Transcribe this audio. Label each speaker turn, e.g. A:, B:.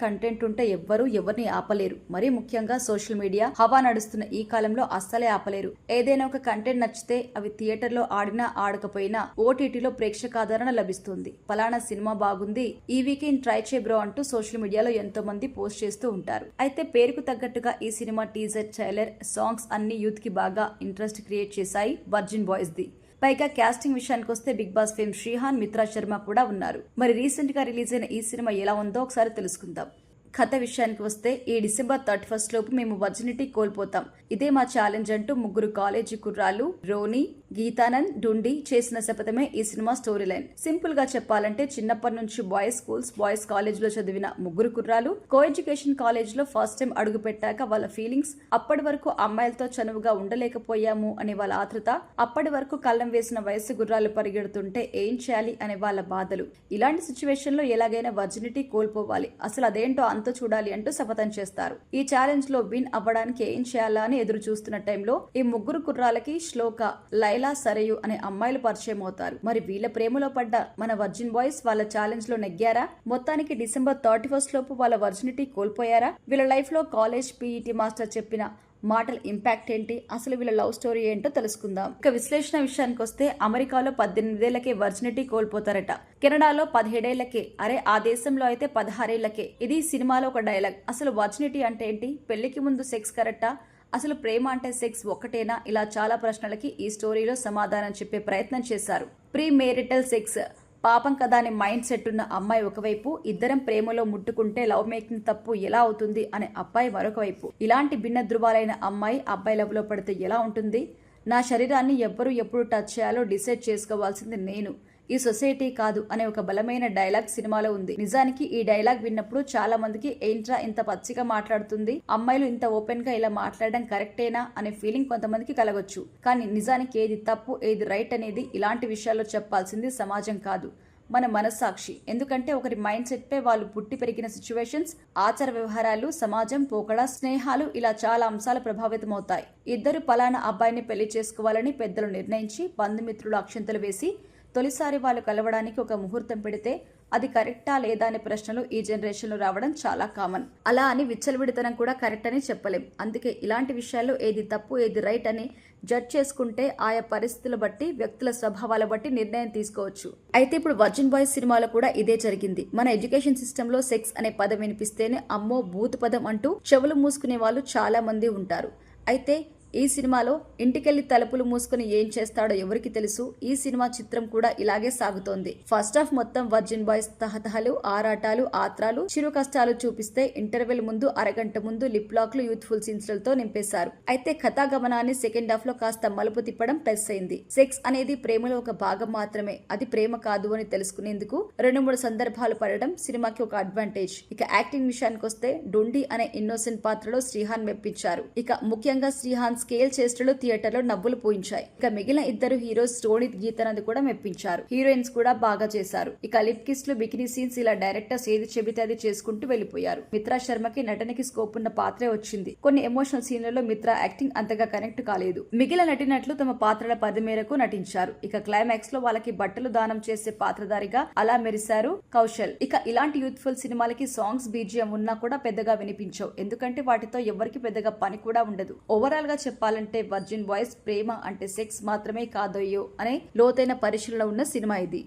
A: Content ఉంటే ఎవ్వరూ ఎవరిని ఆపలేరు. మరీ ముఖ్యంగా సోషల్ మీడియా హవా నడుస్తున్న ఈ కాలంలో అస్సలే ఆపలేరు. ఏదైనా ఒక కంటెంట్ నచ్చితే అవి థియేటర్లో ఆడినా ఆడకపోయినా ఓటీటీలో ప్రేక్షకాదరణ లభిస్తుంది. పలానా సినిమా బాగుంది, ఈ వీకెండ్ ట్రై చే బ్రో అంటూ సోషల్ మీడియాలో ఎంతో మంది పోస్ట్ చేస్తూ ఉంటారు. అయితే పేరుకు తగ్గట్టుగా ఈ సినిమా టీజర్, ట్రైలర్, సాంగ్స్ అన్ని యూత్ కి బాగా ఇంట్రెస్ట్ క్రియేట్ చేశాయి వర్జిన్ బాయ్స్ ది. పైగా క్యాస్టింగ్ విషయానికి వస్తే Bigg Boss fame Shrihan, Mitra Sharma కూడా ఉన్నారు. మరి రీసెంట్ గా రిలీజ్ అయిన ఈ సినిమా ఎలా ఉందో ఒకసారి తెలుసుకుందాం. కథ విషయానికి వస్తే ఈ డిసెంబర్ 31 లోపు మేము వర్జినిటీ కోల్పోతాం, ఇదే మా ఛాలెంజ్ అంటూ ముగ్గురు కాలేజీ కుర్రాళ్ళు రోని, గీతానంద్, డుండి చేసిన శపథమే ఈ సినిమా స్టోరీ లైన్. సింపుల్ గా చెప్పాలంటే చిన్నప్పటి నుంచి బాయ్స్ స్కూల్స్, బాయ్స్ కాలేజ్ లో చదివిన ముగ్గురు కుర్రాలు కో ఎడ్యుకేషన్ కాలేజ్ లో ఫస్ట్ టైం అడుగు పెట్టాక వాళ్ళ ఫీలింగ్స్, అప్పటి వరకు అమ్మాయిలతో చనువుగా ఉండలేకపోయాము అనే వాళ్ళ ఆతృత, అప్పటి వరకు కళ్ళం వేసిన వయసు గుర్రాలు పరిగెడుతుంటే ఏం చేయాలి అనే వాళ్ళ బాధలు. ఇలాంటి సిచ్యువేషన్ లో ఎలాగైనా వర్జినిటీ కోల్పోవాలి, అసలు అదేంటో అంత చూడాలి అంటూ శపథం చేస్తారు. ఈ ఛాలెంజ్ లో విన్ అవ్వడానికి ఏం చేయాలా అని ఎదురు చూస్తున్న టైంలో ఈ ముగ్గురు కుర్రాలకి శ్లోక, లైలా, సరయు అనే అమ్మాయిలు పరిచయం అవుతారు. మరి వీళ్ళ ప్రేమలో పడ్డ మన వర్జిన్ బాయ్స్ వాళ్ళ ఛాలెంజ్ లో నెగ్గారా? మొత్తానికి డిసెంబర్ 31 లోపు వాళ్ళ వర్జినిటీ కోల్పోయారా? వీళ్ళ లైఫ్ లో కాలేజ్ పీఈటీ మాస్టర్ చెప్పిన మాటల ఇంపాక్ట్ ఏంటి, అసలు వీళ్ళ లవ్ స్టోరీ ఏంటో తెలుసుకుందాం. ఇక విశ్లేషణ విషయానికి వస్తే అమెరికాలో 18 ఏళ్లకే వర్జినిటీ కోల్పోతారట, కెనడాలో 17 ఏళ్లకే, అరే ఆ దేశంలో అయితే 16 ఏళ్లకే. ఇది సినిమాలో ఒక డైలాగ్. అసలు వర్జినిటీ అంటే ఏంటి? పెళ్లికి ముందు సెక్స్ కరెక్టా? అసలు ప్రేమ అంటే సెక్స్ ఒక్కటేనా? ఇలా చాలా ప్రశ్నలకి ఈ స్టోరీలో సమాధానం చెప్పే ప్రయత్నం చేశారు. ప్రీ మేరిటల్ సెక్స్ పాపం కదా అని మైండ్ సెట్ ఉన్న అమ్మాయి ఒకవైపు, ఇద్దరం ప్రేమలో ముట్టుకుంటే లవ్ మేకింగ్ తప్పు ఎలా అవుతుంది అనే అబ్బాయి మరొక వైపు. ఇలాంటి భిన్న ధృవాలైన అమ్మాయి అబ్బాయి లవ్ లో పడితే ఎలా ఉంటుంది? నా శరీరాన్ని ఎవ్వరు ఎప్పుడు టచ్ చేయాలో డిసైడ్ చేసుకోవాల్సింది నేను, ఈ సొసైటీ కాదు అనే ఒక బలమైన డైలాగ్ సినిమాలో ఉంది. నిజానికి ఈ డైలాగ్ విన్నప్పుడు చాలా మందికి ఏంట్రా ఇంత పచ్చిగా మాట్లాడుతుంది, అమ్మాయిలు ఇంత ఓపెన్ గా ఇలా మాట్లాడడం కరెక్టేనా అనే ఫీలింగ్ కొంతమందికి కలగొచ్చు. కానీ నిజానికి ఏది తప్పు ఏది రైట్ అనేది ఇలాంటి విషయాల్లో చెప్పాల్సింది సమాజం కాదు, మన మనస్సాక్షి. ఎందుకంటే ఒకరి మైండ్ సెట్ పై వాళ్ళు పుట్టి పెరిగిన సిచ్యువేషన్స్, ఆచార వ్యవహారాలు, సమాజం పోకడ, స్నేహాలు, ఇలా చాలా అంశాలు ప్రభావితం అవుతాయి. ఇద్దరు పలానా అబ్బాయిని పెళ్లి చేసుకోవాలని పెద్దలు నిర్ణయించి బంధుమిత్రులు అక్షంతలు వేసి తొలిసారి వాళ్ళు కలవడానికి ఒక ముహూర్తం పెడితే అది కరెక్టా లేదా అనే ప్రశ్నలు ఈ జనరేషన్ లో రావడం చాలా కామన్. అలా అని విచ్చలవిడితనం కూడా కరెక్ట్ అని చెప్పలేం. అందుకే ఇలాంటి విషయాల్లో ఏది తప్పు ఏది రైట్ అని జడ్జ్ చేసుకుంటే ఆయా పరిస్థితుల బట్టి, వ్యక్తుల స్వభావాల బట్టి నిర్ణయం తీసుకోవచ్చు. అయితే ఇప్పుడు వర్జిన్ బాయ్స్ సినిమాలో కూడా ఇదే జరిగింది. మన ఎడ్యుకేషన్ సిస్టమ్ లో సెక్స్ అనే పదం వినిపిస్తేనే అమ్మో భూత పదం అంటూ చెవులు మూసుకునే వాళ్ళు చాలా మంది ఉంటారు. అయితే ఈ సినిమాలో ఇంటికెళ్లి తలుపులు మూసుకుని ఏం చేస్తాడో ఎవరికి తెలుసు. ఈ సినిమా చిత్రం కూడా ఇలాగే సాగుతోంది. ఫస్ట్ హాఫ్ మొత్తం వర్జిన్ బాయ్స్ తహతహలు, ఆరాటాలు, ఆత్రాలు, చిరు కష్టాలు చూపిస్తే ఇంటర్వెల్ ముందు అరగంట ముందు లిప్ లాక్లు, యూత్ఫుల్ సీన్స్ లతో నింపేశారు. అయితే కథాగమనాన్ని సెకండ్ హాఫ్ లో కాస్త మలుపు తిప్పడం ప్లస్ అయింది. సెక్స్ అనేది ప్రేమలో ఒక భాగం మాత్రమే, అది ప్రేమ కాదు అని తెలుసుకునేందుకు 2-3 సందర్భాలు పడడం సినిమాకి ఒక అడ్వాంటేజ్. ఇక యాక్టింగ్ విషయానికి వస్తే డుండి అనే ఇన్నోసెంట్ పాత్రలో శ్రీహాన్ మెప్పించారు. ఇక ముఖ్యంగా శ్రీహాన్ స్కేల్ చేష్టలు థియేటర్ లో నవ్వులు పూయించాయి. ఇక మిగిలిన ఇద్దరు హీరోస్ రోనిత్, గీతానంద్ కూడా మెప్పించారు. హీరోయిన్స్ కూడా బాగా చేశారు. ఇక లిప్ కిస్లు, బికినీ సీన్స్, ఇలా డైరెక్టర్స్ ఏది చెబితే అది చేసుకుంటూ వెళ్లిపోయారు. మిత్రా శర్మకి నటనకి స్కోప్ ఉన్న పాత్రే వచ్చింది. కొన్ని ఎమోషనల్ సీన్లలో మిత్రా యాక్టింగ్ అంతగా కనెక్ట్ కాలేదు. మిగిలిన నటినట్లు తమ పాత్రల పరిధి మేరకు నటించారు. ఇక క్లైమాక్స్ లో వాళ్ళకి బట్టలు దానం చేసే పాత్రధారిగా అలా మెరిశారు కౌశల్. ఇక ఇలాంటి యూత్ఫుల్ సినిమాలకి సాంగ్స్, బీజిఎం ఉన్నా కూడా పెద్దగా వినిపించవు. ఎందుకంటే వాటితో ఎవరికి పెద్దగా పని కూడా ఉండదు. ఓవరాల్ గా చెప్పాలంటే వర్జిన్ బాయ్స్ ప్రేమ అంటే సెక్స్ మాత్రమే కాదయ్యో అనే లోతైన పరిశీలన ఉన్న సినిమా ఇది.